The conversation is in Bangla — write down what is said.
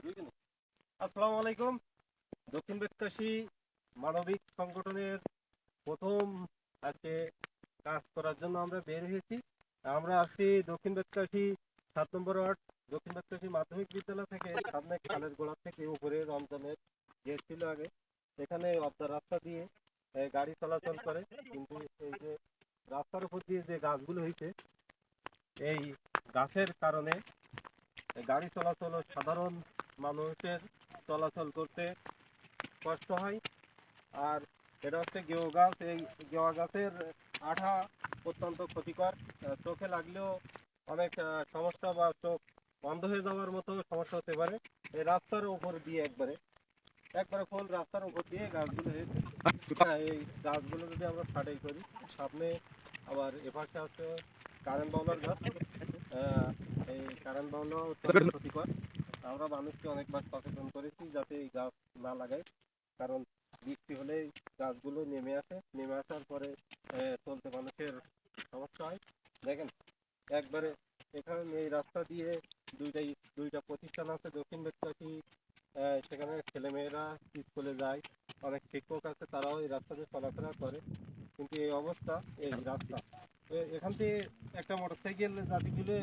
আসসালামু আলাইকুম। দক্ষিণ বেত্তাসী মানবিক সংগঠনের প্রথম আজকে কাজ করার জন্য আমরা বের হয়েছি। আমরা আসছি দক্ষিণ বেত্তাসী 7 নম্বর ওয়ার্ড দক্ষিণ বেত্তাসী মাধ্যমিক বিদ্যালয় থেকে সামনে খালের গোড়া থেকে উপরে রমজানের গেট ছিল আগে। এখানে রাস্তা দিয়ে গাড়ি চলাচল করে, কিন্তু এই যে রাস্তার উপর দিয়ে যে গাছগুলো হয়েছে, এই গাছের কারণে গাড়ি চলাচল ও সাধারণ মানুষের চলাচল করতে কষ্ট হয়। আর এটা হচ্ছে গেও গাছ। এই গেওয়া গাছের আঠা অত্যন্ত ক্ষতিকর, চোখে লাগলেও অনেক সমস্যা বা চোখ বন্ধ হয়ে যাওয়ার মতো সমস্যা হতে পারে। এই রাস্তার উপর দিয়ে একবারে একবারে ফুল রাস্তার উপর দিয়ে গাছগুলো হয়েছে। এই গাছগুলো যদি আমরা ছাঁটাই করি, সামনে আবার এপাশে আছে কারেন্ট বাউলার গাছ। এই কারেন্ট বাউলাও অত্যন্ত ক্ষতিকর। আমরা মানুষকে অনেকবার সচেতন করেছি যাতে এই গাছ না লাগায়, কারণ বৃষ্টি হলেই গাছগুলো নেমে আসে, নেমে আসার পরে চলতে মানুষের সমস্যা হয়। দেখেন একবারে এখানে এই রাস্তা দিয়ে দুইটা প্রতিষ্ঠান আছে দক্ষিণ বেত্তাসী, সেখানে ছেলেমেয়েরা স্কুলে যায়, অনেক শিক্ষক আছে, তারাও এই রাস্তা দিয়ে চলাফেরা করে। কিন্তু এই অবস্থা, এই রাস্তা এখান থেকে একটা মোটরসাইকেল জাতি গেলে